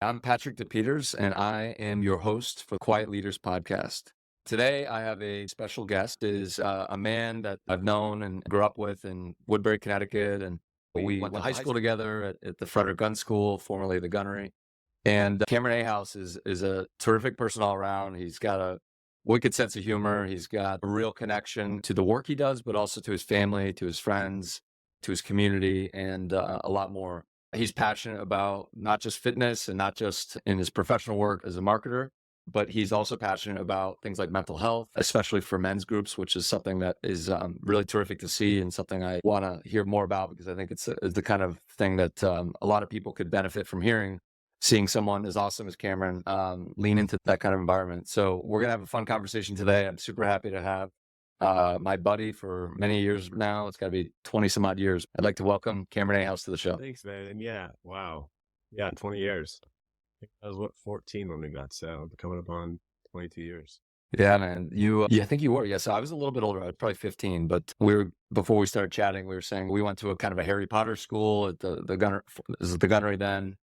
I'm Patrick DePeters, and I am your host for Quiet Leaders Podcast. Today, I have a special guest. It is a man that I've known and grew up with in Woodbury, Connecticut, and we went to high school together at the Frederick Gun School, formerly the Gunnery. And Cameron Ahouse is a terrific person all around. He's got a wicked sense of humor. He's got a real connection to the work he does, but also to his family, to his friends, to his community, and a lot more. He's passionate about not just fitness and not just in his professional work as a marketer, but he's also passionate about things like mental health, especially for men's groups, which is something that is really terrific to see and something I want to hear more about because I think it's the kind of thing that a lot of people could benefit from hearing, seeing someone as awesome as Cameron lean into that kind of environment. So we're going to have a fun conversation today. I'm super happy to have my buddy for many years now. It's got to be 20 some odd years. I'd like to welcome Cameron Ahouse to the show. Thanks, man. And yeah, wow. Yeah, 20 years. I think I was 14 when we got, so coming up on 22 years. Yeah, man. I think you were. Yeah. So I was a little bit older. I was probably 15, but before we started chatting, we were saying we went to a kind of a Harry Potter school at the Gunnery then,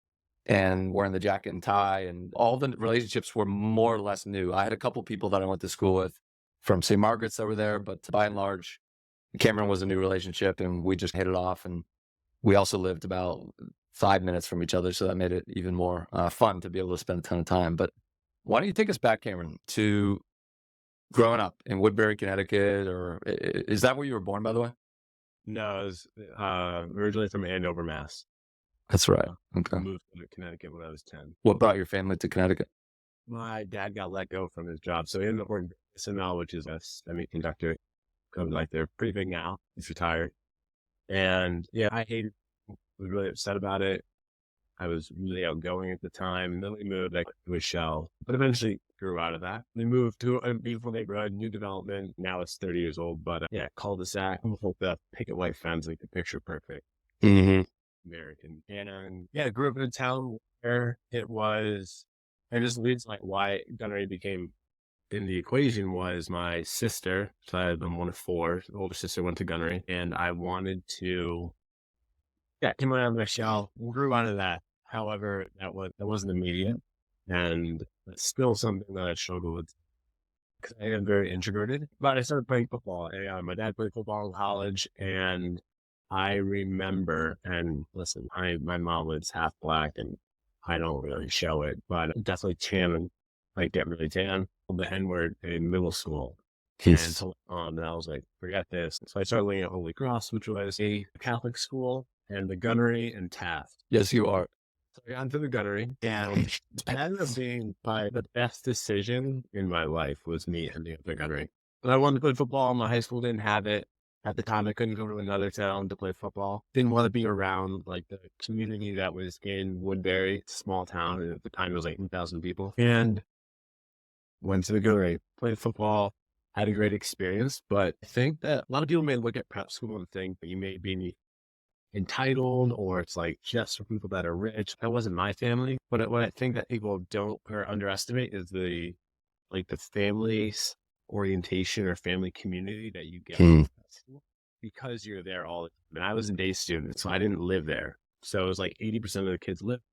and wearing the jacket and tie, and all the relationships were more or less new. I had a couple people that I went to school with from St. Margaret's that were there, but by and large, Cameron was a new relationship and we just hit it off. And we also lived about 5 minutes from each other. So that made it even more fun to be able to spend a ton of time. But why don't you take us back, Cameron, to growing up in Woodbury, Connecticut, or is that where you were born, by the way? No, I was originally from Andover, Mass. That's right. Okay. I moved to Connecticut when I was 10. What brought your family to Connecticut? My dad got let go from his job, so he ended up working at SML, which is a semiconductor company. Like they're pretty big now. He's retired. And yeah, was really upset about it. I was really outgoing at the time. And then we moved to a shell, but eventually grew out of that. We moved to a beautiful neighborhood, new development. Now it's 30 years old, but yeah, cul-de-sac, hope the picket white fence, like the picture perfect American. And yeah, grew up in a town where it was, and just leads like why Gunnery became in the equation was my sister. So I'm one of four. The older sister went to Gunnery, and I wanted to, came around my shell, grew out of that. However, that wasn't immediate, and it's still something that I struggle with because I am very introverted. But I started playing football. My dad played football in college, and I remember. And listen, my mom was half black, and I don't really show it, but definitely tan and like get really tan. The N-word in middle school. And so on, and I was like, forget this. So I started looking at Holy Cross, which was a Catholic school, and the Gunnery and Taft. Yes, you are. So I got into the Gunnery, and it ended up being by the best decision in my life was me ending up the Gunnery. And I wanted to play football. My high school didn't have it. At the time, I couldn't go to another town to play football. Didn't want to be around like the community that was in Woodbury. It's a small town, and at the time it was like 1,000 people. And went to the Gunnery, played football, had a great experience. But I think that a lot of people may look at prep school and think that you may be entitled or it's like just for people that are rich. That wasn't my family. But what I think that people don't or underestimate is the family's orientation or family community that you get in prep school because you're there all the time. And I was a day student, so I didn't live there. So it was like 80% of the kids lived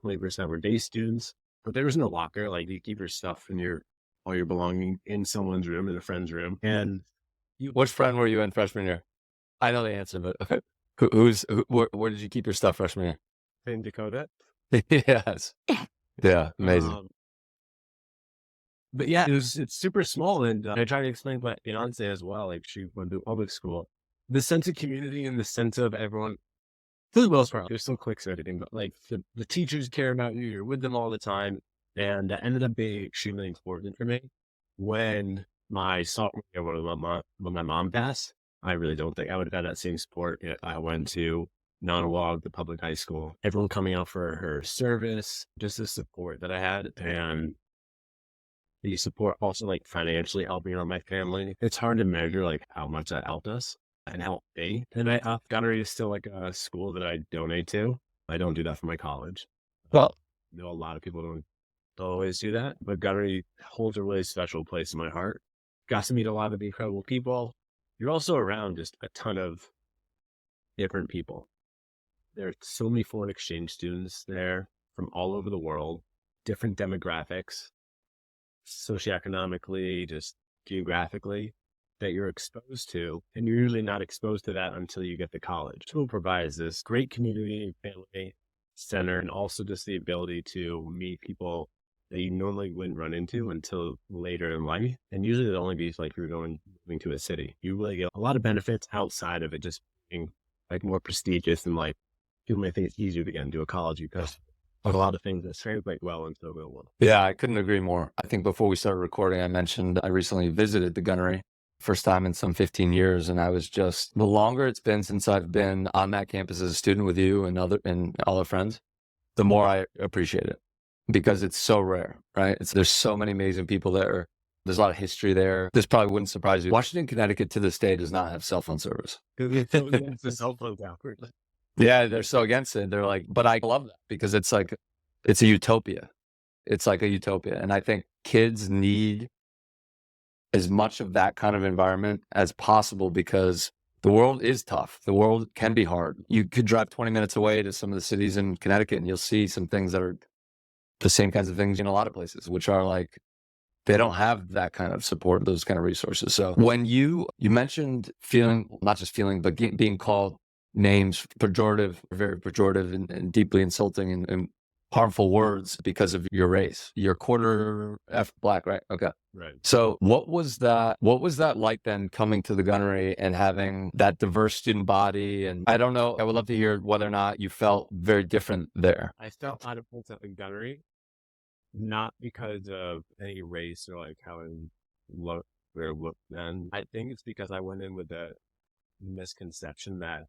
there, 20% were day students. But there was no locker. Like you keep your stuff and all your belongings in someone's room, in a friend's room. And Which friend were you in freshman year? I know the answer, but where did you keep your stuff freshman year? in Dakota. Yes. Yeah, amazing. But yeah, it's super small. And I try to explain to my fiance as well. Like she went to public school. The sense of community and the sense of everyone, for the most part, there's still cliques and everything, but like the teachers care about you. You're with them all the time. And that ended up being extremely important for me. When my sophomore year, when my mom passed, I really don't think I would have had that same support if I went to non-log, the public high school. Everyone coming out for her service, just the support that I had. And the support also like financially helping out my family. It's hard to measure like how much that helped us and helped me. And Gunnery is still like a school that I donate to. I don't do that for my college. Well, I know a lot of people don't always do that, but Gunnery holds a really special place in my heart. Got to meet a lot of incredible people. You're also around just a ton of different people. There are so many foreign exchange students there. from all over the world, different demographics, socioeconomically, just geographically, that you're exposed to. And you're usually not exposed to that until you get to college. School provides this great community and family center, and also just the ability to meet people that you normally wouldn't run into until later in life. And usually it'll only be like you're moving to a city. You really get a lot of benefits outside of it just being like more prestigious, and like people may think it's easier to get into a college because of a lot of things that translate well into the real world. Yeah, I couldn't agree more. I think before we started recording, I mentioned I recently visited the Gunnery, first time in some 15 years. And I was just, the longer it's been since I've been on that campus as a student with you and all the friends, the more I appreciate it, because it's so rare, right? There's so many amazing people there. There's a lot of history there. This probably wouldn't surprise you. Washington, Connecticut to this day does not have cell phone service. The cell phone down. Yeah, they're so against it. They're like, but I love that because it's like, it's a utopia. It's like a utopia. And I think kids need as much of that kind of environment as possible, because the world is tough. The world can be hard. You could drive 20 minutes away to some of the cities in Connecticut and you'll see some things that are the same kinds of things in a lot of places, which are like, they don't have that kind of support, those kind of resources. So when you mentioned feeling, not just feeling, but being called names, pejorative, very pejorative and deeply insulting and harmful words because of your race. You're quarter F black, right? Okay. Right. So what was that like then, coming to the Gunnery and having that diverse student body? And I don't know, I would love to hear whether or not you felt very different there. I felt out of place at the Gunnery, not because of any race or like how I look then. I think it's because I went in with the misconception that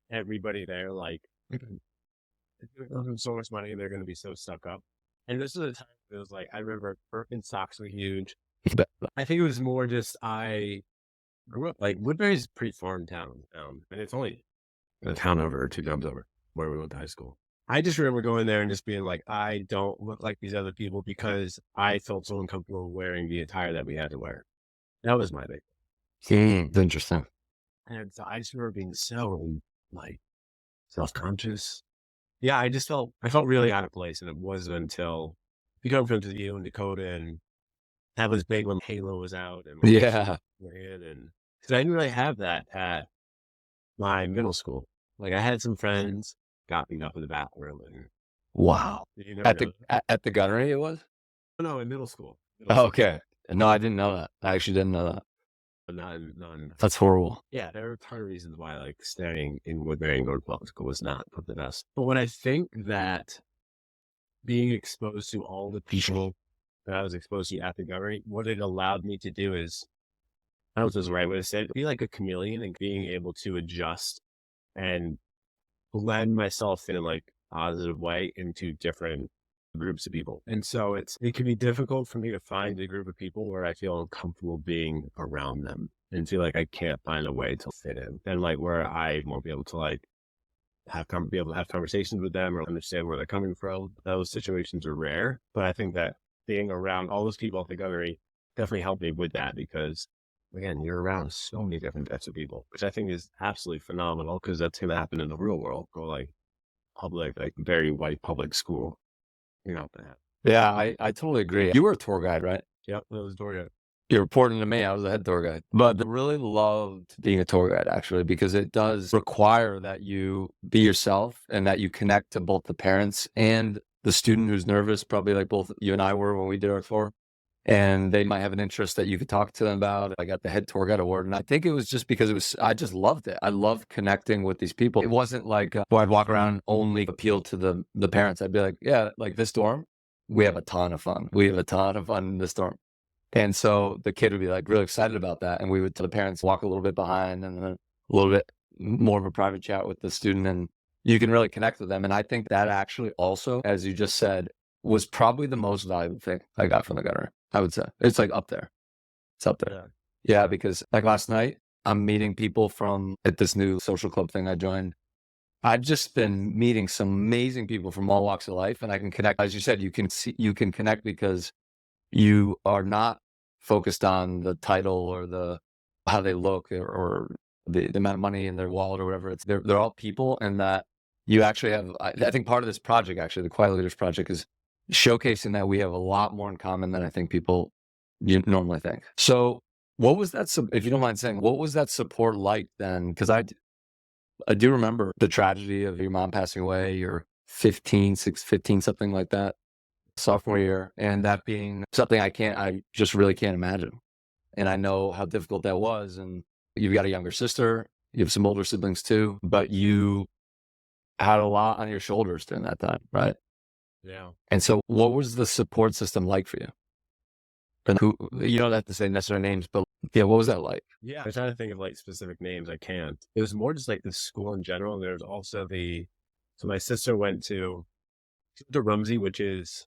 everybody there, like, so much money, they're going to be so stuck up. And this is a time it was like, I remember Birkin socks were huge. I think it was more just, I grew up, like, Woodbury's a pretty farm town, and it's only a town over or 2 towns over where we went to high school. I just remember going there and just being like, I don't look like these other people because I felt so uncomfortable wearing the attire that we had to wear. That was my big It's interesting. And so I just remember being so, like, self-conscious. Yeah, I felt really out of place, and it wasn't until we come from you and Dakota, and that was big when Halo was out, and Yeah. and because I didn't really have that at my middle school. Like, I had some friends got me up in the bathroom, and Wow. you never At know. the Gunnery it was? No, in middle school. Oh, okay. No, I didn't know that. I actually didn't know that. But not That's horrible. yeah, there are a ton of reasons why, like, staying in Woodbury and going to public school was not the best. But when I think that being exposed to all the people that I was exposed to at the Gunnery, what it allowed me to do is, I don't know if this is the right way to say it, be like a chameleon and being able to adjust and blend myself in a, like, positive way into different groups of people. And so it can be difficult for me to find a group of people where I feel uncomfortable being around them and feel like I can't find a way to fit in, and like where I won't be able to like be able to have conversations with them or understand where they're coming from. Those situations are rare, but I think that being around all those people at the Gunnery definitely helped me with that, because again, you're around so many different types of people, which I think is absolutely phenomenal, because that's going to happen in the real world. Go like public, like very white public school. You're not going to have. Yeah, I totally agree. You were a tour guide, right? Yep, that was tour guide. You're reporting to me. I was a head tour guide. But I really loved being a tour guide, actually, because it does require that you be yourself and that you connect to both the parents and the student who's nervous, probably like both you and I were when we did our tour. And they might have an interest that you could talk to them about. I got the head tour guide award. And I think it was just because I just loved it. I loved connecting with these people. It wasn't like, where I'd walk around and only appeal to the parents. I'd be like, yeah, like this dorm, we have a ton of fun. We have a ton of fun in this dorm. And so the kid would be like really excited about that. And we would tell the parents, walk a little bit behind and then a little bit more of a private chat with the student. And you can really connect with them. And I think that actually also, as you just said, was probably the most valuable thing I got from the Gunnery. I would say it's like up there. It's up there. Yeah, because like last night, I'm meeting people at this new social club thing I joined. I've just been meeting some amazing people from all walks of life, and I can connect. As you said, you can connect because you are not focused on the title or how they look or the amount of money in their wallet or whatever. They're all people, and that you actually have, I think part of this project, actually, the Quiet Leaders Project, is showcasing that we have a lot more in common than I think people you normally think. So what was that, if you don't mind saying, what was that support like then? Because I do remember the tragedy of your mom passing away. You're 15, something like that, sophomore year, and that being something I just really can't imagine. And I know how difficult that was. And you've got a younger sister, you have some older siblings too, but you had a lot on your shoulders during that time, right? Yeah. And so what was the support system like for you? And who, you don't have to say necessary names, but yeah, what was that like? Yeah. I'm trying to think of like specific names. I can't. It was more just like the school in general. And there's also so my sister went to Rumsey, which is,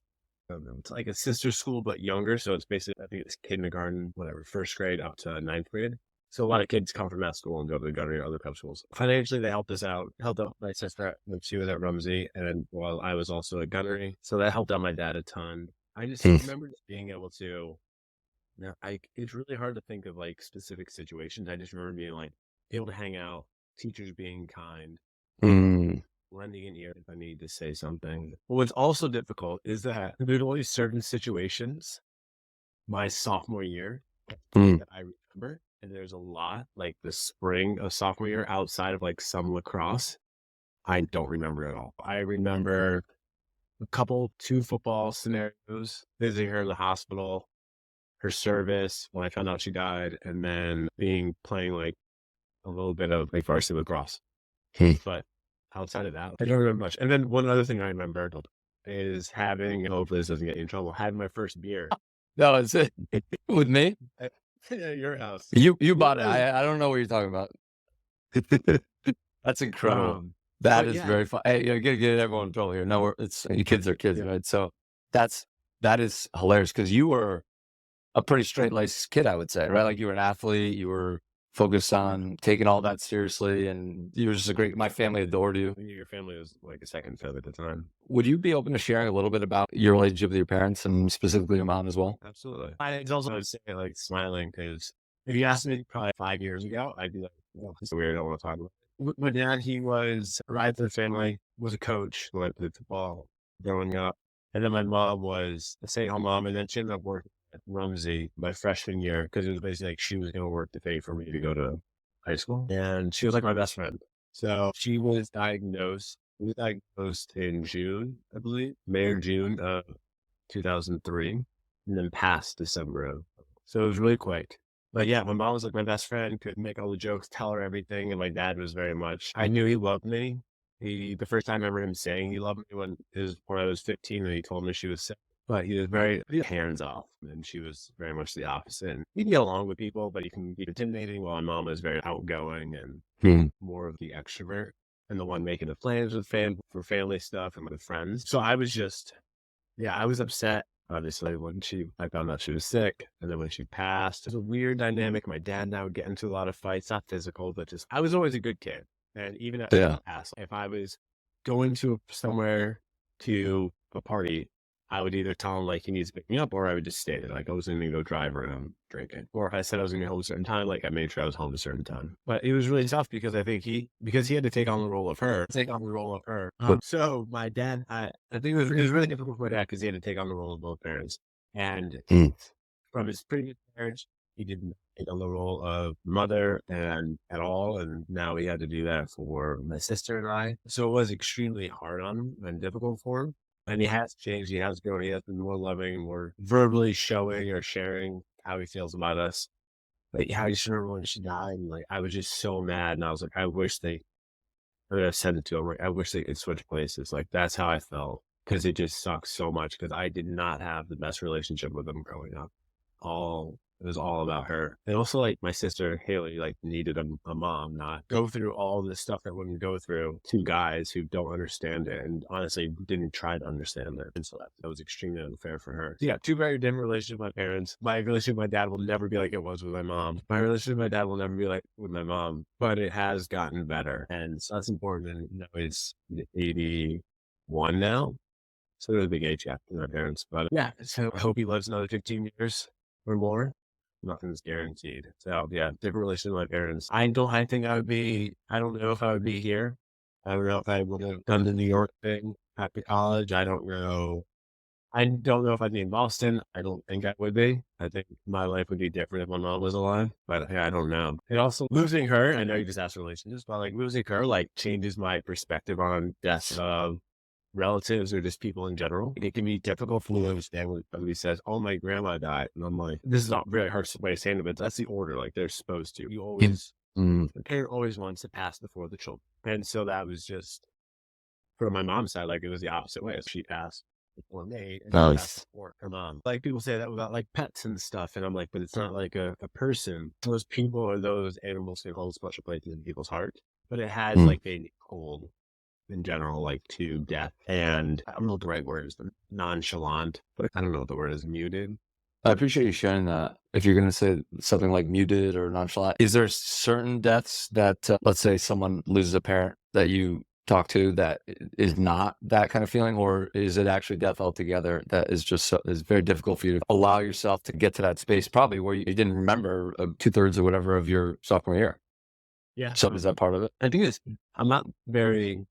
I don't know, it's like a sister school, but younger. So it's basically, I think it's kindergarten, whatever, first grade up to ninth grade. So a lot of kids come from that school and go to the Gunnery or other prep schools. Financially, they helped us out, helped out my sister when she was at Rumsey, and while I was also at Gunnery. So that helped out my dad a ton. I just Hmm. remember just being able to, now it's really hard to think of like specific situations. I just remember being like able to hang out, teachers being kind, Mm, lending an ear if I need to say something. But what's also difficult is that there's always certain situations my sophomore year mm, that I remember, and there's a lot like the spring of sophomore year outside of like some lacrosse. I don't remember at all. I remember two football scenarios, visiting her in the hospital, her service when I found out she died, and then playing like a little bit of like varsity lacrosse. hmm. But outside of that, I don't remember much. And then one other thing I remember is having, hopefully this doesn't get you in trouble, having my first beer. No, it's it with me. At your house. You What bought it. was it? I don't know what you're talking about. That's incredible. Um, That but is yeah, very fun. Hey, you gotta get everyone in trouble here. No, it's kids are kids, yeah, right? So that's that is hilarious because you were a pretty straight laced kid, I would say, right? Like you were an athlete, you were focused yeah. on taking all that seriously, and you were just a great. My family adored you. I think your family was like a second family at the time. Would you be open to sharing a little bit about your relationship with your parents and specifically your mom as well? Absolutely. It's also, I would say, like smiling because if you asked me probably 5 years ago, I'd be like, "Oh, it's weird. I don't want to talk about it." My dad, he was right to the family, was a coach, went to football growing up. And then my mom was a stay-at-home mom, and then she ended up working at Rumsey my freshman year because it was basically like she was going to work to pay for me to go to high school. And she was like my best friend. So she was diagnosed in June, I believe, May or June of 2003, and then passed December of. So it was really quick. But yeah, my mom was like my best friend, could make all the jokes, tell her everything. And my dad was very much, I knew he loved me. The first time I remember him saying he loved me when I was 15 and he told me she was sick. But he was very hands off, and she was very much the opposite. And he can get along with people, but he can be intimidating. While my mom is very outgoing and Hmm. more of the extrovert and the one making the plans with for family stuff and with friends. So I was just, yeah, I was upset. Obviously, when I found out she was sick, and then when she passed, it was a weird dynamic. My dad and I would get into a lot of fights, not physical, but just I was always a good kid, and even at Yeah. past, if I was going to somewhere to a party, I would either tell him like he needs to pick me up, or I would just stay there. Like I was going to go drive around drinking, or if I said I was going to be home at a certain time, like I made sure I was home at a certain time. But it was really tough because I think because he had to take on the role of her, take on the role of her. So my dad, I think it was really difficult for my dad because he had to take on the role of both parents, and Mm. from his previous marriage, he didn't take on the role of mother and at all, and now he had to do that for my sister and I. So it was extremely hard on him and difficult for him. And he has changed. He has grown. He has been more loving, more verbally showing or sharing how he feels about us. Like how you should remember when she died. And like I was just so mad, and I was like, I said it to him. Like, I wish they could switch places. Like that's how I felt because it just sucks so much because I did not have the best relationship with him growing up. It was all about her. And also like my sister Haley like needed a mom, not go through all this stuff that women go through. Two guys who don't understand it and honestly didn't try to understand it. And so that was extremely unfair for her. So yeah, two very different relationships with my parents. My relationship with my dad will never be like it was with my mom. My relationship with my dad will never be like with my mom, but it has gotten better. And so that's important. And you know, it's 81 now. So there's a big age gap with my parents. But yeah, so I hope he lives another 15 years or more. Nothing's guaranteed. So yeah, different relationship with my parents. I don't know if I would be here I don't know if I would have done the New York thing after college. I don't know. I don't know if I'd be in Boston. I don't think I would be. I think my life would be different if my mom was alive, but yeah, I don't know. And also losing her, I know you just asked relationships, but like losing her like changes my perspective on death of relatives or just people in general. It can be difficult for me to understand when somebody says, "Oh, my grandma died," and I'm like, "This is not really harsh way of saying it, but that's the order. Like they're supposed to. You always, the parent always wants to pass before the children." And so that was just from my mom's side, like it was the opposite way. She passed before me and she passed before her mom. Like people say that about like pets and stuff, and I'm like, but it's not like a person. Those people or those animals can hold special places in people's heart, but it has like a cold in general, like to death. And I don't know what the right word is, nonchalant, but I don't know what the word is, muted. I appreciate you sharing that. If you're going to say something like muted or nonchalant, is there certain deaths that, let's say someone loses a parent that you talk to that is not that kind of feeling, or is it actually death altogether that is just is very difficult for you to allow yourself to get to that space, probably where you didn't remember 2/3 or whatever of your sophomore year? Yeah. So is that part of it? I think I'm not very,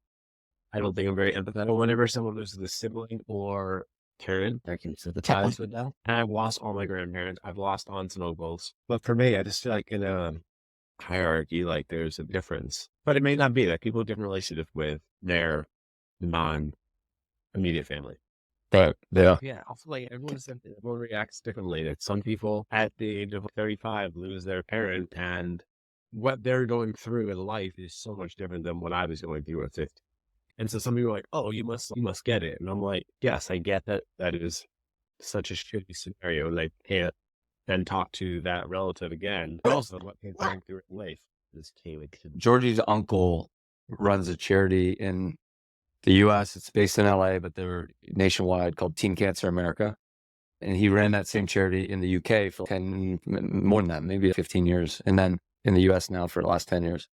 I don't think I'm very empathetic. Whenever someone loses a sibling or parent, I can sympathize with that. And I've lost all my grandparents. I've lost aunts and uncles. But for me, I just feel like in a hierarchy, like there's a difference. But it may not be that people have different relationships with their non-immediate family. Right. Yeah. Yeah. Also, like everyone reacts differently. Like some people at the age of 35 lose their parent, and what they're going through in life is so much different than what I was going through at 50. And so some people are like, "Oh, you must get it." And I'm like, "Yes, I get that. That is such a shitty scenario. They can't then talk to that relative again. But also, what they're going through in life is Georgie's uncle runs a charity in the U.S. It's based in L.A., but they're nationwide, called Teen Cancer America. And he ran that same charity in the U.K. for 10, more than that, maybe 15 years, and then in the U.S. now for the last 10 years.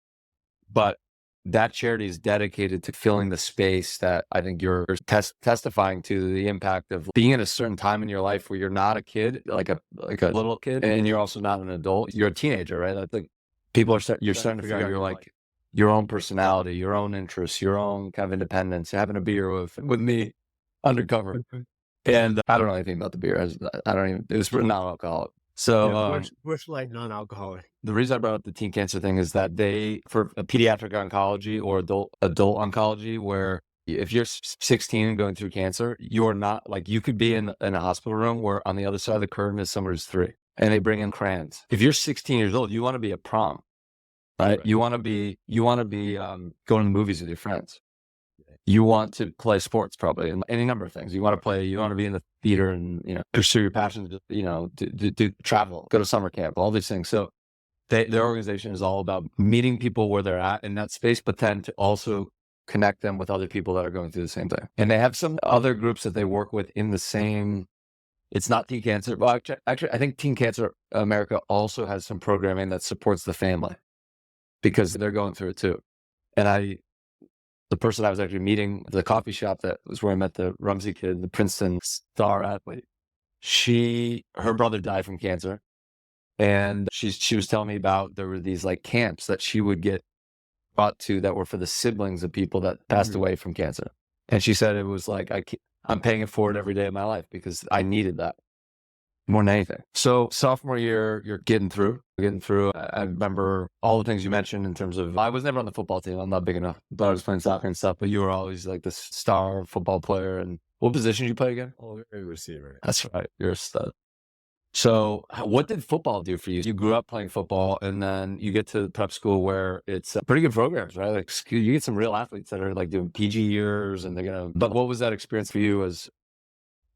But that charity is dedicated to filling the space that I think you're testifying to, the impact of being at a certain time in your life where you're not a kid, like a little kid, and you're also not an adult. You're a teenager, right? I think people are you're starting to figure out like your own personality, your own interests, your own kind of independence. Having a beer with me undercover, and I don't know anything about the beer. I don't even. It was non-alcoholic. So, Bush Light non-alcoholic. The reason I brought up the teen cancer thing is that for a pediatric oncology or adult oncology, where if you're 16 and going through cancer, you're not like, you could be in a hospital room where on the other side of the curtain is someone who's 3 and they bring in crayons. If you're 16 years old, you want to be at prom, right? You want to be going to the movies with your friends. You want to play sports, probably, and any number of things. You want to be in the theater and, pursue your passions, to travel, go to summer camp, all these things. So their organization is all about meeting people where they're at in that space, but then to also connect them with other people that are going through the same thing. And they have some other groups that they work with in the same, it's not Teen Cancer. Well, actually, I think Teen Cancer America also has some programming that supports the family because they're going through it too. And the person I was actually meeting at the coffee shop, that was where I met the Rumsey kid, the Princeton star athlete. Her brother died from cancer. And she was telling me about, there were these like camps that she would get brought to that were for the siblings of people that passed away from cancer. And she said it was like, I'm paying it forward every day of my life because I needed that more than anything. So sophomore year, you're getting through. I remember all the things you mentioned in terms of, I was never on the football team. I'm not big enough, but I was playing soccer and stuff, but you were always like this star football player. And what position did you play again? Oh, receiver. That's right. You're a stud. So what did football do for you? You grew up playing football and then you get to prep school where it's pretty good programs, right? Like you get some real athletes that are like doing PG years and but what was that experience for you? As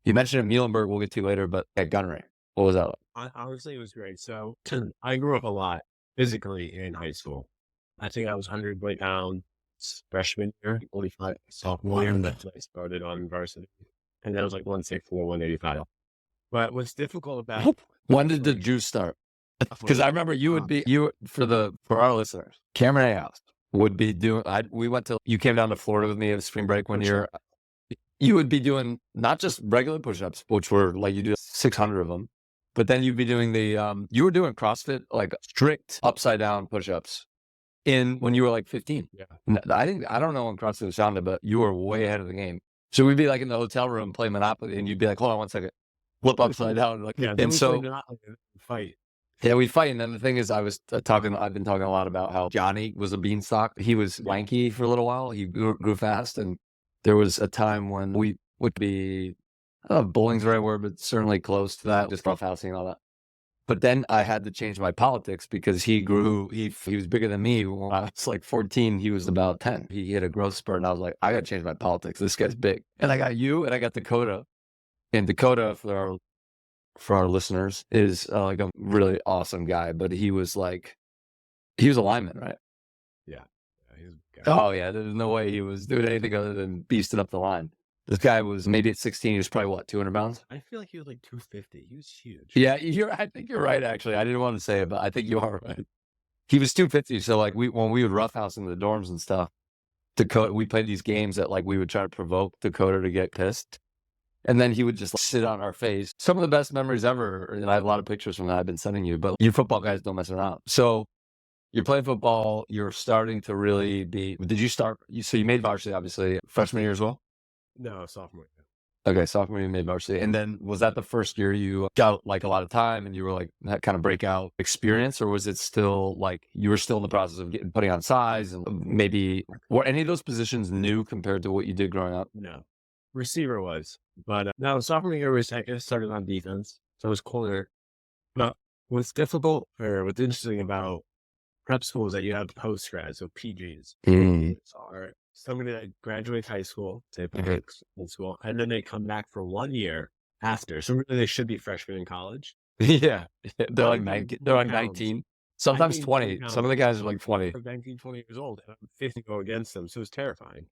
you mentioned at Muhlenberg, we'll get to later, but at Gunnery, what was that like? Honestly, it was great. So I grew up a lot physically in high school. I think I was 100 pounds freshman year, 45 sophomore year, that I started on varsity. And then I was like 164, 185. But what's difficult about when did the juice start? Because I remember for our listeners, Cameron Ahouse would be doing. You came down to Florida with me at spring break one year. You would be doing not just regular push-ups, which were like you do 600 of them, but then you'd be doing you were doing CrossFit, like strict upside down push-ups when you were like 15. Yeah. I don't know when CrossFit was founded, but you were way ahead of the game. So we'd be like in the hotel room playing Monopoly, and you'd be like, "Hold on one second, flip upside down." Like, Yeah. Then and we so played fight. yeah, we'd fight. And then the thing is, I've been talking a lot about how Johnny was a beanstalk. He was lanky for a little while. He grew fast, and there was a time when we would be, I don't know if bullying's the right word, but certainly close to that, just roughhousing and all that. But then I had to change my politics because he grew. He was bigger than me. When I was like 14, he was about 10. He hit a growth spurt, and I was like, I got to change my politics. This guy's big. And I got you, and I got Dakota. And Dakota, for our listeners, is like a really awesome guy. But he was a lineman, right? Yeah. He was a guy. Oh yeah, there's no way he was doing anything other than beasting up the line. This guy was maybe at 16. He was probably what, 200 pounds? I feel like he was like 250. He was huge. Yeah, I think you're right. Actually, I didn't want to say it, but I think you are right. He was 250. So like when we would roughhouse in the dorms and stuff, Dakota, we played these games that like we would try to provoke Dakota to get pissed, and then he would just like, sit on our face. Some of the best memories ever, and I have a lot of pictures from that I've been sending you. But you football guys don't mess around. So you're playing football. You're starting to really be. Did you start? So you made varsity obviously freshman year as well. No, sophomore. Okay, sophomore you made varsity, and then was that the first year you got like a lot of time and you were like that kind of breakout experience, or was it still like you were still in the process of putting on size, and maybe were any of those positions new compared to what you did growing up? No, receiver was, but no, sophomore year was I started on defense, so it was corner. But what's difficult or what's interesting about prep school is that you have post grad, so PGs. Are somebody that graduates high school, say public school, and then they come back for 1 year after. So really, they should be freshmen in college. Yeah, they're like 19. They're like 19, sometimes 20. Some of the guys are like 20. 19, 20 years old, and I'm 50 go against them, so it's terrifying.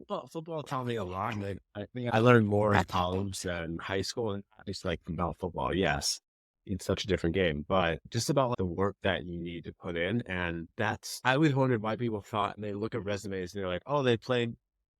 Football taught me a lot. And I think I learned more in college than high school, and just like about football. Yes, it's such a different game, but just about like, the work that you need to put in. And I always wondered why people thought, and they look at resumes and they're like, oh, they played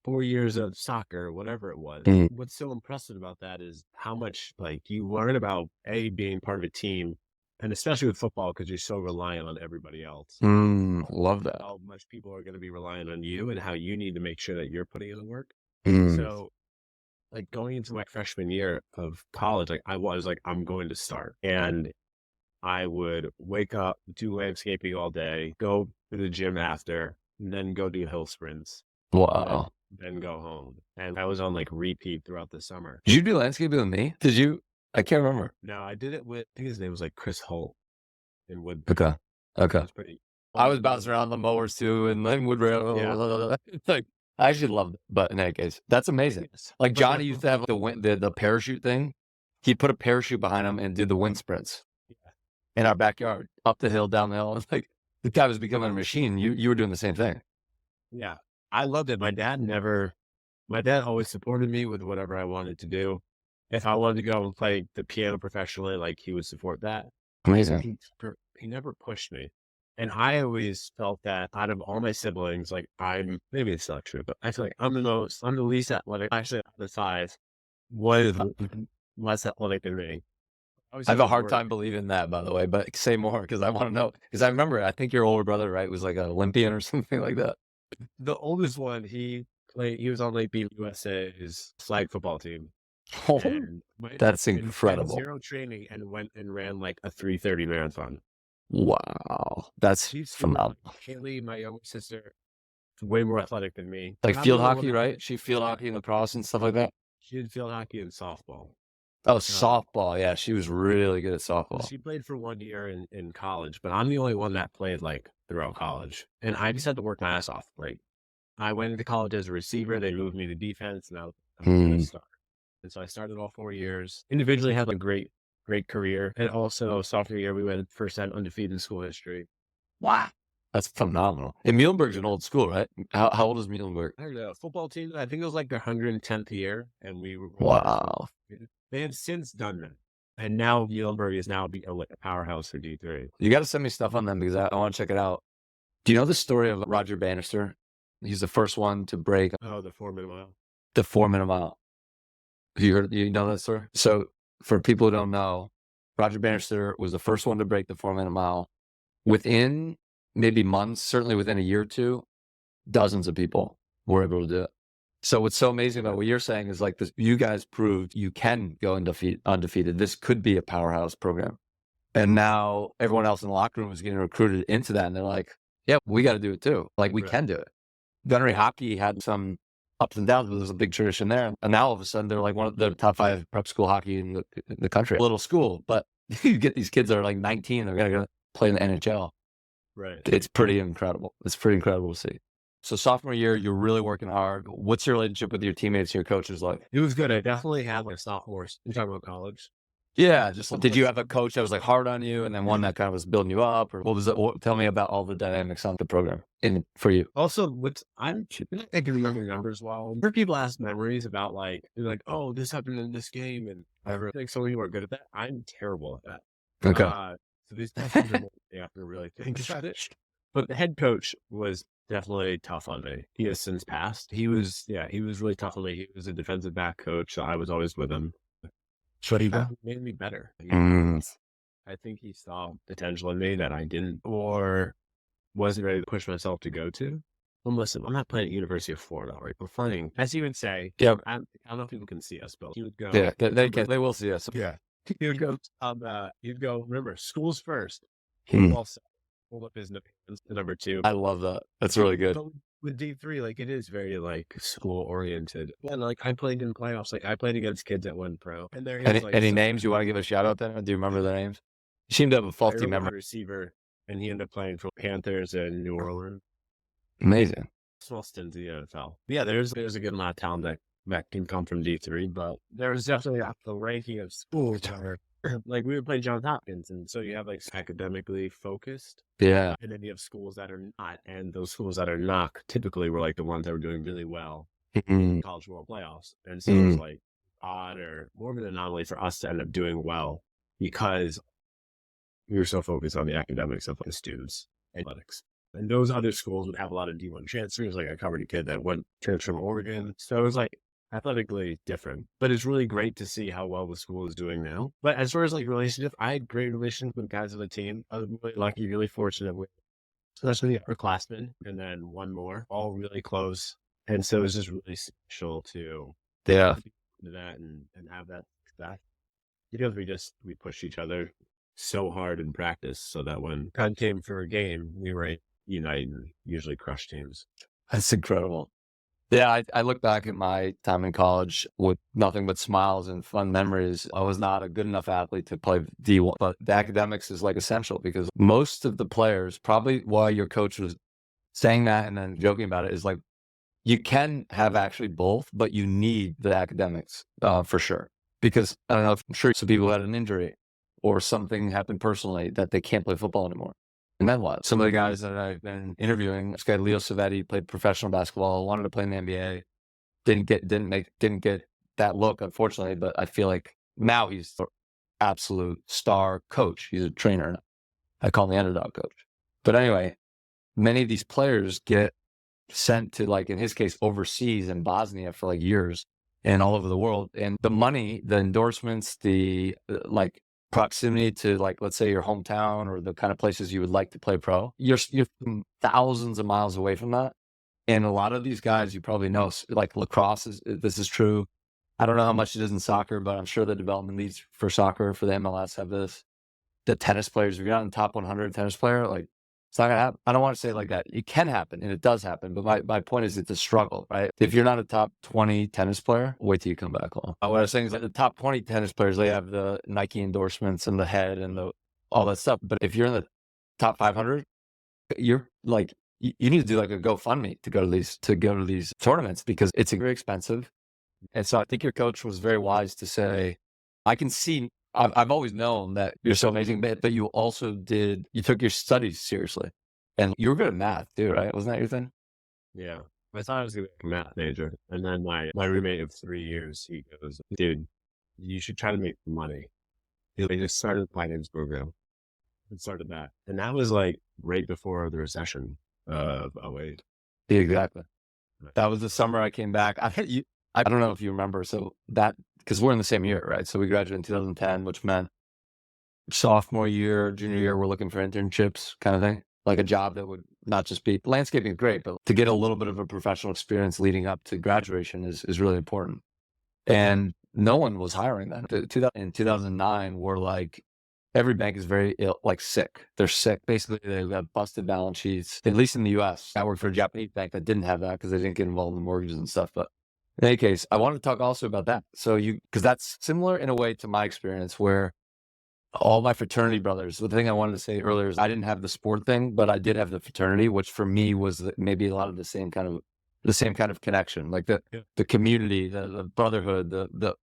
4 years of soccer, whatever it was. What's so impressive about that is how much like you learn about being part of a team, and especially with football, because you're so reliant on everybody else. Love that. How much people are going to be relying on you, and how you need to make sure that you're putting in the work. So like going into my freshman year of college, like I was like, I'm going to start. And I would wake up, do landscaping all day, go to the gym after, and then go do hill sprints. Wow. Then go home. And I was on like repeat throughout the summer. Did you do landscaping with me? Did you? I can't remember. No, I did it with, I think his name was like Chris Holt in Woodbury. Okay. Pretty, I was bouncing around the mowers too, and then Woodbury. Like, I actually loved it, but in any case, that's amazing. Like Johnny used to have the parachute thing. He'd put a parachute behind him and did the wind sprints in our backyard, up the hill, down the hill. It's like the guy was becoming a machine. You were doing the same thing. Yeah, I loved it. My dad always supported me with whatever I wanted to do. If I wanted to go and play the piano professionally, like he would support that. Amazing. He never pushed me. And I always felt that out of all my siblings, like maybe it's not true, but I feel like I'm the least athletic. Actually, the size was less athletic than me. I have a hard time believing that, by the way, but say more because I want to know. Because I remember, I think your older brother, right, was like an Olympian or something like that. The oldest one, he was on like USA's flag football team. Oh, that's incredible. Zero training and went and ran like a 3:30 marathon. Wow, that's phenomenal. Kaylee, my younger sister, is way more athletic than me. Like field hockey, right? She field hockey and lacrosse and stuff like that. She did field hockey and softball. Oh, softball. Yeah, she was really good at softball. She played for 1 year in college, but I'm the only one that played like throughout college. And I just had to work my ass off. Like I went into college as a receiver. They moved me to defense. Now I'm going to start. And so I started all 4 years. Individually had a great career. And also sophomore year, we went first time undefeated in school history. Wow. That's phenomenal. And Muhlenberg's an old school, right? How old is Muhlenberg? I don't know. Football team, I think it was like their 110th year. And we were. Wow. They have since done that. And now Muhlenberg is now a powerhouse for D3. You got to send me stuff on them because I want to check it out. Do you know the story of Roger Bannister? He's the first one to break. Oh, the 4-minute mile. The 4-minute mile. You know that story? So for people who don't know, Roger Bannister was the first one to break the 4-minute mile. Within maybe months, certainly within a year or two, dozens of people were able to do it. So what's so amazing about what you're saying is like this, you guys proved you can go undefeated. This could be a powerhouse program. And now everyone else in the locker room is getting recruited into that. And they're like, yeah, we got to do it too. Like we can do it. Gunnery hockey had some ups and downs, but there's a big tradition there. And now all of a sudden they're like one of the top 5 prep school hockey in the country. A little school, but you get these kids that are like 19, they're going to play in the NHL. Right. It's pretty incredible. It's pretty incredible to see. So sophomore year, you're really working hard. What's your relationship with your teammates and your coaches like? It was good. I definitely had like sophomores. You're talking about college? Yeah, just did you have a coach that was like hard on you, and then one that kind of was building you up, or what was it? Tell me about all the dynamics on the program for you. Also, I'm not thinking remember numbers well. I've heard people ask memories about like they're like, oh, this happened in this game, and I think some of you are good at that. I'm terrible at that. Okay. So these things are you have to really think about it. But the head coach was definitely tough on me. He has since passed. He was really tough on me. He was a defensive back coach, so I was always with him. So he made me better. I think he saw potential in me that I didn't or wasn't ready to push myself to go to. Well, listen, I'm not playing at University of Florida, right? We're playing, as he would say, I don't know if people can see us, but he would go. Yeah, they can. They will see us. Yeah. He would go, remember, schools first. Football hold up his number 2. I love that. That's really good. But with D3, like it is very like school oriented. And like I played in playoffs, like I played against kids that went pro. And there any names you want to give a shout out there? Do you remember the names? You seem to have a faulty memory. Receiver, and he ended up playing for Panthers in New Orleans. Amazing. Small stint in the NFL. Yeah, there's a good amount of talent that can come from D3, but there's definitely the ranking of schools are like we would play Johns Hopkins, and so you have like academically focused. Yeah. And then you have schools that are not, and those schools that are not typically were like the ones that were doing really well in college world playoffs. And so it was like odd or more of an anomaly for us to end up doing well because we were so focused on the academics of the students and athletics. And those other schools would have a lot of D1 transfers. Like I covered a kid that went transfer from Oregon. So it was like athletically different, but it's really great to see how well the school is doing now. But as far as like relationships, I had great relations with guys on the team. I was really lucky, really fortunate with, especially the upperclassmen, and then one more, all really close. And so it was just really special to do that and have that success because we pushed each other so hard in practice so that when time came for a game, we were united and usually crush teams. That's incredible. Yeah, I look back at my time in college with nothing but smiles and fun memories. I was not a good enough athlete to play D1, but the academics is like essential because most of the players, probably why your coach was saying that and then joking about it, is like you can have actually both, but you need the academics for sure. Because I don't know, I'm sure some people had an injury or something happened personally that they can't play football anymore. And then what? Some of the guys that I've been interviewing, this guy Leo Savetti played professional basketball, wanted to play in the NBA, didn't get that look, unfortunately. But I feel like now he's the absolute star coach. He's a trainer. I call him the underdog coach. But anyway, many of these players get sent to, like in his case, overseas in Bosnia for like years and all over the world. And the money, the endorsements, the like proximity to, like, let's say your hometown or the kind of places you would like to play pro, you're thousands of miles away from that. And a lot of these guys, you probably know, like lacrosse this is true. I don't know how much it is in soccer, but I'm sure the development leagues for soccer for the MLS have this. The tennis players, if you're not in the top 100 tennis player, like it's not gonna happen. I don't want to say it like that. It can happen and it does happen, but my point is it's a struggle, right? If you're not a top 20 tennis player, wait till you come back home. What I was saying is that the top 20 tennis players, they have the Nike endorsements and the head and all that stuff. But if you're in the top 500, you're like, you need to do like a GoFundMe to go to these tournaments because it's very expensive. And so I think your coach was very wise to say, I can see, I've always known that you're so amazing, but you also you took your studies seriously and you were good at math too, right? Wasn't that your thing? Yeah. I thought I was going to be a math major. And then my roommate of 3 years, he goes, dude, you should try to make money. They just started the finance program and started that. And that was like right before the recession of 08. Exactly. That was the summer I came back. I don't know if you remember. So because we're in the same year, right? So we graduated in 2010, which meant sophomore year, junior year, we're looking for internships kind of thing. like a job that would not just be landscaping is great, but to get a little bit of a professional experience leading up to graduation is really important. And no one was hiring then. In 2009, we're like, every bank is very ill, like sick. They're sick. Basically, they've got busted balance sheets, at least in the US. I worked for a Japanese bank that didn't have that because they didn't get involved in mortgages and stuff. But in any case, I wanted to talk also about that. So because that's similar in a way to my experience where all my fraternity brothers, the thing I wanted to say earlier is I didn't have the sport thing, but I did have the fraternity, which for me was maybe a lot of the same kind of connection, like the community, the brotherhood, the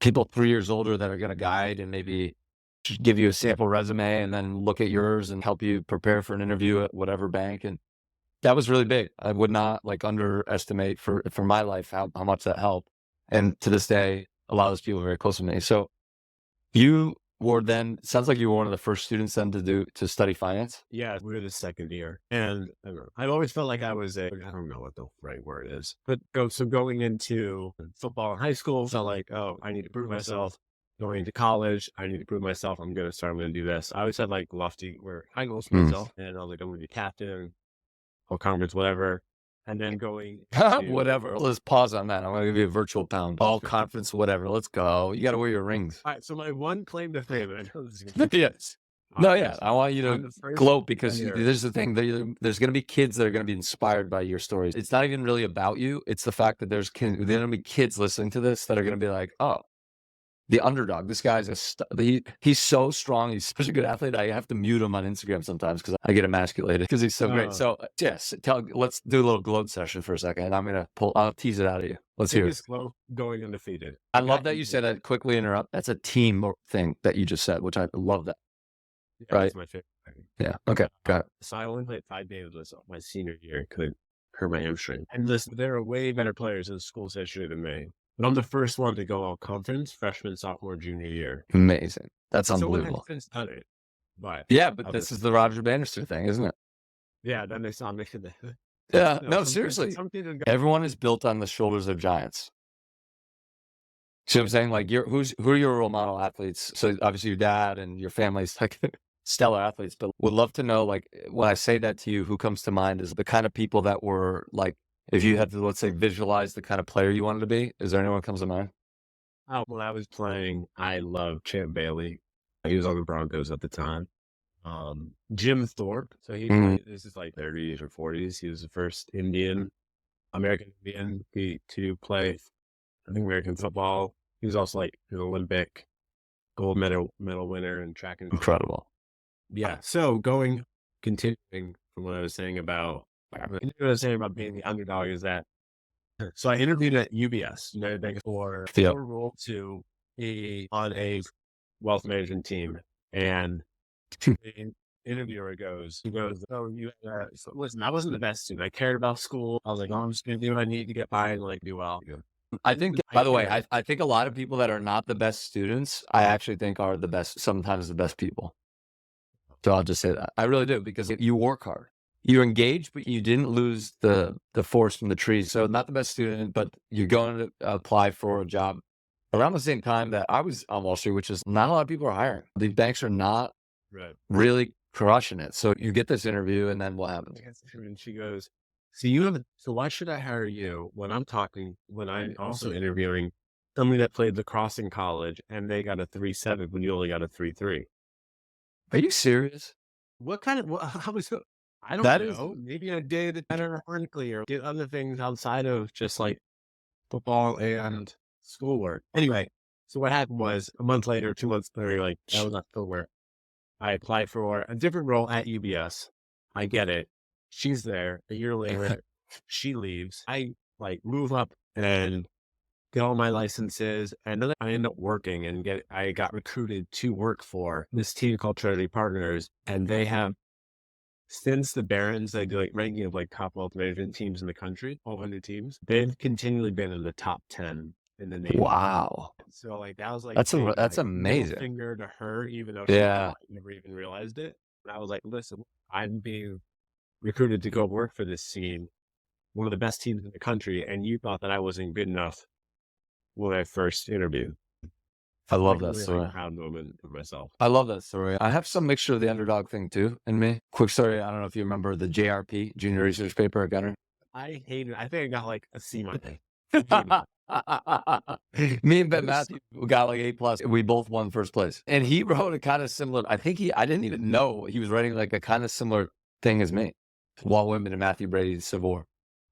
people 3 years older that are going to guide and maybe just give you a sample resume and then look at yours and help you prepare for an interview at whatever bank. And that was really big. I would not like underestimate for my life how much that helped. And to this day, a lot of those people are very close to me. So you were then, sounds like you were one of the first students then to study finance. Yeah, we were the second year. And I've always felt like I was I don't know what the right word is, but going into football in high school, felt like, oh, I need to prove myself. Going to college, I need to prove myself. I'm going to do this. I always had like lofty high goals for myself. And I was like, I'm going to be captain, or conference, whatever. And then going whatever. Let's pause on that. I'm going to give you a virtual pound. All conference, whatever. Let's go. You got to wear your rings. All right. So my one claim to fame. Yes. No, yeah. I want you to gloat because there's the thing. There's going to be kids that are going to be inspired by your stories. It's not even really about you. It's the fact that there's going to be kids listening to this that are going to be like, oh, the underdog. This guy's he's so strong. He's such a good athlete. I have to mute him on Instagram sometimes because I get emasculated because he's so great. So yes, let's do a little gloat session for a second. And I'll tease it out of you. Let's hear it. Going undefeated. I love that you said that. Quickly interrupt. That's a team thing that you just said, which I love that. Yeah, right. That's my favorite thing. Yeah. Okay. Got it. So I only played 5 games my senior year. Could hurt my hamstring. And listen, there are way better players in school's history than me. But I'm the first one to go all conference, freshman, sophomore, junior year. Amazing. That's unbelievable. Done it, but this is the Roger Bannister thing, isn't it? Yeah, then they saw me. Yeah, no, seriously. Everyone is built on the shoulders of giants. See what I'm saying? Like, who are your role model athletes? So obviously your dad and your family's like stellar athletes, but would love to know, like, when I say that to you, who comes to mind is the kind of people that were like, if you had to, let's say, visualize the kind of player you wanted to be, is there anyone that comes to mind? Oh, when I was playing, I loved Champ Bailey. He was on the Broncos at the time. Jim Thorpe. So this is like 30s or 40s. He was the first American Indian to play, I think, American football. He was also like an Olympic gold medal winner in track and field. Incredible. Yeah. So continuing from what I was saying about being the underdog is that. So I interviewed at UBS, United Bank, for a role to be on a wealth management team, and the interviewer goes, "Oh, listen, I wasn't the best student. I cared about school. I was like, oh, I'm just going to do what I need to get by and like do well." I think, by the way, I think a lot of people that are not the best students, I actually think are sometimes the best people. So I'll just say that. I really do, because you work hard. You're engaged, but you didn't lose the forest from the trees. So not the best student, but you're going to apply for a job around the same time that I was on Wall Street, which is not a lot of people are hiring. These banks are not really crushing it. So you get this interview, and then what happens? And she goes, so why should I hire you when I'm also interviewing somebody that played lacrosse in college and they got a 3.7 when you only got a 3.3? Are you serious? What kind of, how was it? I don't know. Maybe I did it better organically or did other things outside of just like football and schoolwork. Anyway, so what happened was a month later, 2 months later, like that was October, I applied for a different role at UBS. I get it. She's there. A year later, she leaves. I like move up and get all my licenses, and then I end up working and I got recruited to work for this team called Trinity Partners, and they have, since the Barons, they do like ranking of like top wealth management teams in the country, 100 teams. They've continually been in the top 10 in the nation. Wow! So like that was like that's amazing. Finger to her, even though she never even realized it. And I was like, listen, I'm being recruited to go work for this team, one of the best teams in the country, and you thought that I wasn't good enough when I first interviewed. I love Like a that really story. proud moment for myself. I love that story. I have some mixture of the underdog thing too in me. Quick story. I don't know if you remember the JRP, Junior Research Paper at Gunnery. I hated it. I think I got like a C minus. I hated it. Me and Ben It was Matthews got like A+. We both won first place. And he wrote a kind of similar, I didn't even know he was writing like a kind of similar thing as me. Wall Women and Matthew Brady's Civil War.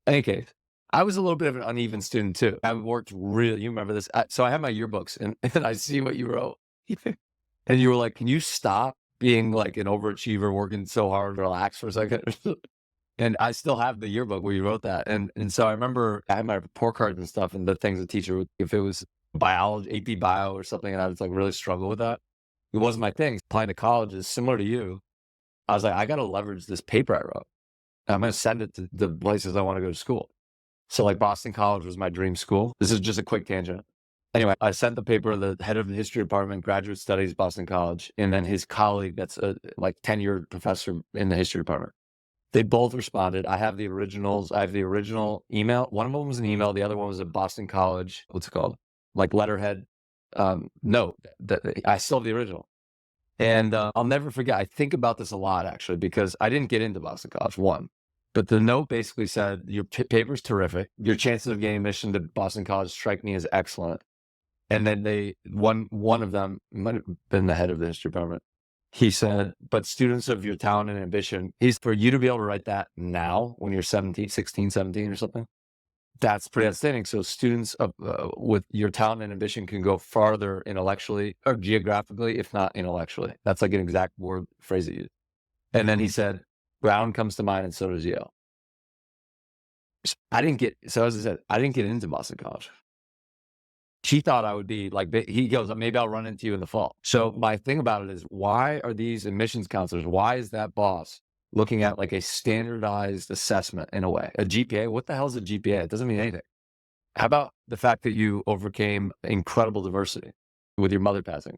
In any case, I was a little bit of an uneven student too. I worked really, you remember this? So I have my yearbooks and I see what you wrote. And you were like, can you stop being like an overachiever, working so hard, relax for a second? And I still have the yearbook where you wrote that. And so I remember I had my report cards and stuff and the things the teacher would, if it was biology, AP bio or something, and I was like really struggle with that. It wasn't my thing. Applying to college is similar to you. I was like, I got to leverage this paper I wrote. I'm going to send it to the places I want to go to school. So like Boston College was my dream school. This is just a quick tangent. Anyway, I sent the paper to the head of the history department, graduate studies, Boston College, and then his colleague that's a like 10-year professor in the history department. They both responded. I have the originals. I have the original email. One of them was an email. The other one was a Boston College, what's it called? Like letterhead note. I still have the original. And I'll never forget. I think about this a lot, actually, because I didn't get into Boston College, one. But the note basically said, your paper's terrific. Your chances of getting admission to Boston College strike me as excellent. And then one of them might have been the head of the history department. He said, but students of your talent and ambition, for you to be able to write that now when you're 16, 17 or something, that's pretty outstanding. So students with your talent and ambition can go farther intellectually or geographically, if not intellectually. That's like an exact word phrase he used. And then he said, Brown comes to mind and so does Yale. As I said, I didn't get into Boston College. She thought I would be like, he goes, maybe I'll run into you in the fall. So my thing about it is, why are these admissions counselors, why is that boss looking at like a standardized assessment in a way? A GPA? What the hell is a GPA? It doesn't mean anything. How about the fact that you overcame incredible diversity with your mother passing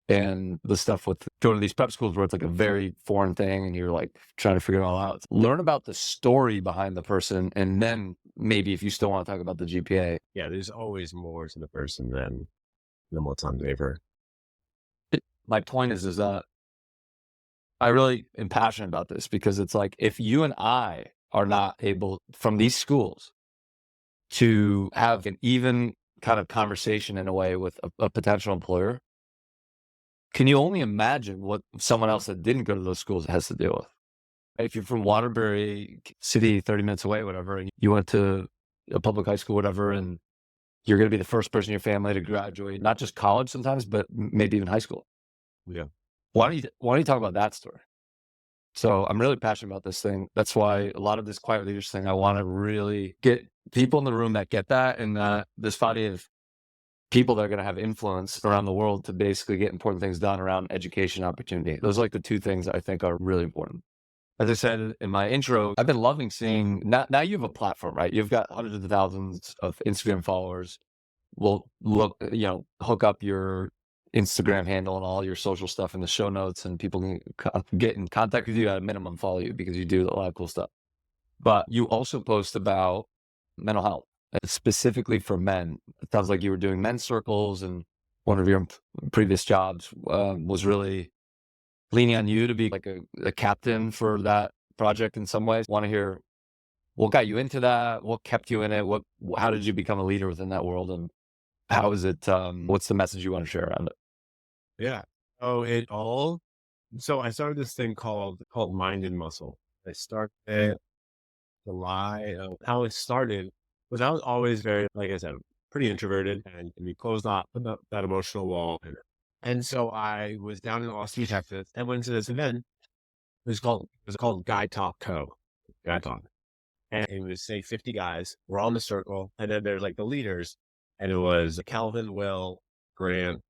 and the stuff with going to these prep schools where it's like a very foreign thing and you're like trying to figure it all out? Learn about the story behind the person, and then maybe if you still want to talk about the GPA. Yeah, there's always more to the person than what's on paper. My point is that I really am passionate about this because it's like, if you and I are not able from these schools to have an even kind of conversation in a way with a potential employer, can you only imagine what someone else that didn't go to those schools has to deal with? If you're from Waterbury City, 30 minutes away, whatever, and you went to a public high school, whatever, and you're going to be the first person in your family to graduate, not just college sometimes, but maybe even high school. Yeah. Why don't you talk about that story? So I'm really passionate about this thing. That's why a lot of this quiet leaders thing, I want to really get people in the room that get that, and this body of people that are going to have influence around the world to basically get important things done around education opportunity. Those are like the two things I think are really important. As I said in my intro, I've been loving seeing, now you have a platform, right? You've got hundreds of thousands of Instagram followers. We'll hook up your Instagram handle and all your social stuff in the show notes, and people can get in contact with you, at a minimum follow you, because you do a lot of cool stuff. But you also post about mental health, specifically for men. It sounds like you were doing men's circles, and one of your previous jobs was really leaning on you to be like a captain for that project in some ways. Want to hear what got you into that? What kept you in it? How did you become a leader within that world? And how is it, what's the message you want to share around it? Yeah. So I started this thing called Mind and Muscle. I started July. How it started was I was always very, like I said, pretty introverted and we closed off that emotional wall. And so I was down in Austin, Texas, and went to this event. It was called Guy Talk Co. Guy Talk. And it was, say, 50 guys. We're all in the circle. And then there's like the leaders. And it was Calvin, Will, Grant,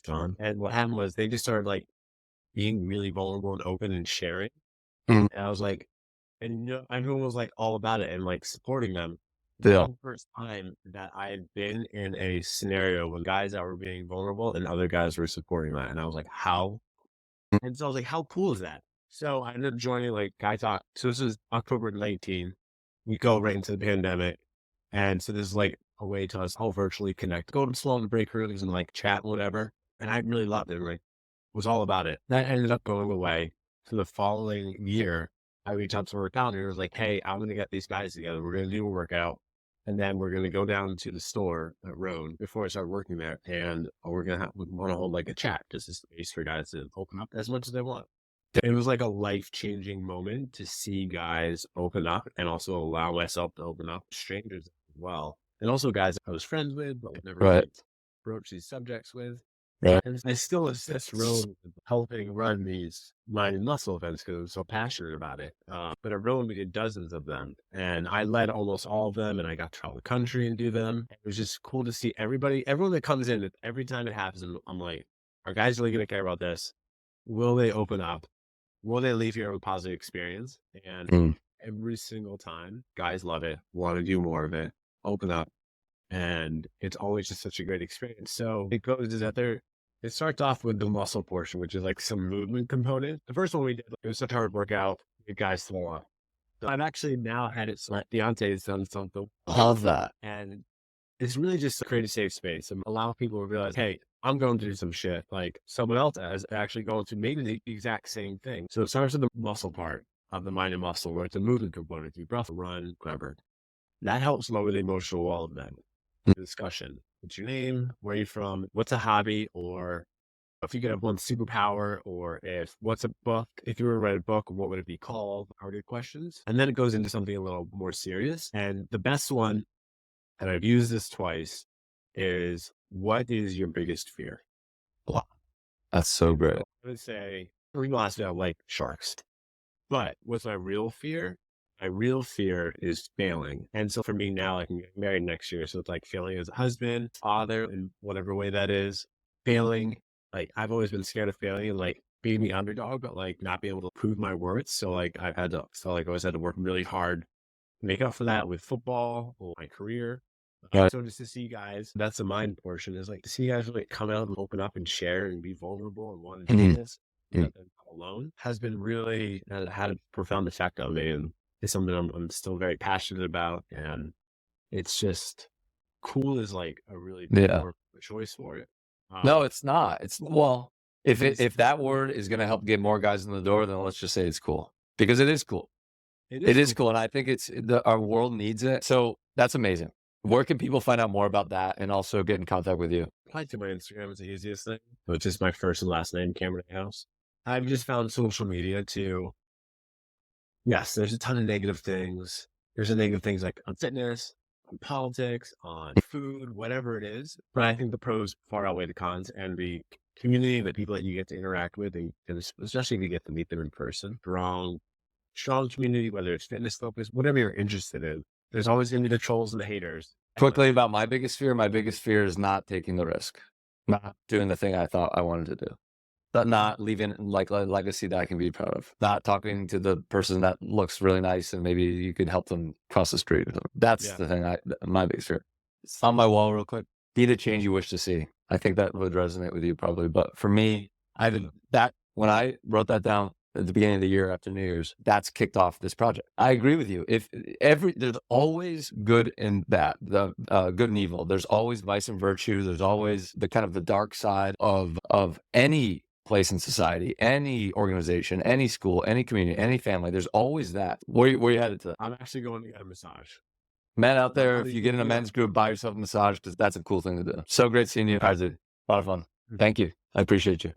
John. And what happened was they just started like being really vulnerable and open and sharing. Mhm. And I was like, and everyone was like all about it and like supporting them. Yeah. The first time that I had been in a scenario with guys that were being vulnerable and other guys were supporting that. And I was like, how? And so I was like, how cool is that? So I ended up joining like Guy Talk. So this is October 19. We go right into the pandemic. And so this is like a way to us all virtually connect, go to small break rooms and like chat, whatever. And I really loved it. Like, was all about it. That ended up going away. So the following year, I reached out to our founder and was like, hey, I'm going to get these guys together. We're going to do a workout. And then we're going to go down to the store at Roan before I start working there. And we want to hold like a chat, just a space for guys to open up as much as they want. It was like a life-changing moment to see guys open up and also allow myself to open up, strangers as well. And also guys I was friends with, but never Right. broach these subjects with. Right. And I still assist Roan with helping run these mind and muscle events because I'm so passionate about it. But at Roan, we did dozens of them. And I led almost all of them, and I got to travel the country and do them. It was just cool to see everyone that comes in, every time it happens, I'm like, are guys really going to care about this? Will they open up? Will they leave here with a positive experience? And every single time, guys love it, want to do more of it, open up. And it's always just such a great experience. So it goes is that it starts off with the muscle portion, which is like some movement component. The first one we did, it was such a hard workout. The guys throw up. So I've actually now had it. So my fiance has done something. Love that. And it's really just to create a safe space and allow people to realize, hey, I'm going to do some shit like someone else is actually going to maybe the exact same thing. So it starts with the muscle part of the mind and muscle, where it's a movement component. You breath, run, whatever. That helps lower the emotional wall of that discussion. What's your name? Where are you from? What's a hobby? Or if you could have one superpower, or what's a book? If you were to write a book, what would it be called? Are there questions? And then it goes into something a little more serious. And the best one, and I've used this twice, is what is your biggest fear? Wow. That's so great. I would say, we lost out like sharks. But what's my real fear? My real fear is failing. And so for me now, I can get married next year. So it's like failing as a husband, father, in whatever way that is. Failing, like I've always been scared of failing and like being the underdog, but like not being able to prove my worth. So like I always had to work really hard to make up for that with football or my career. Right. So just to see guys, that's the mind portion, is like to see guys really come out and open up and share and be vulnerable and want to do this alone has been really had a profound effect on me, and it's something I'm still very passionate about. And it's just cool is like a really poor choice for it. No, it's not. Well, if that word is going to help get more guys in the door, then let's just say it's cool, because it is cool. It is cool. And I think our world needs it. So that's amazing. Where can people find out more about that and also get in contact with you? Apply to my Instagram is the easiest thing. So it's just my first and last name, Cameron House. I've just found social media to, yes, there's a ton of negative things. There's negative things like on fitness, on politics, on food, whatever it is. But I think the pros far outweigh the cons, and the community, the people that you get to interact with, and especially if you get to meet them in person, strong community, whether it's fitness focused, whatever you're interested in. There's always going to be the trolls and the haters. Quickly about my biggest fear is not taking the risk, not doing the thing I thought I wanted to do, not leaving like a legacy that I can be proud of, not talking to the person that looks really nice and maybe you could help them cross the street or something. That's the thing. My biggest fear. It's on my wall real quick. Be the change you wish to see. I think that would resonate with you probably, but for me, when I wrote that down at the beginning of the year after New Year's, that's kicked off this project. I agree with you. There's always good and bad, the good and evil. There's always vice and virtue. There's always the kind of the dark side of any place in society, any organization, any school, any community, any family. There's always that. Where you headed to? I'm actually going to get a massage. Men out there, if you get in a men's group, buy yourself a massage, because that's a cool thing to do. So great seeing you, Isaac. A lot of fun. Thank you. I appreciate you.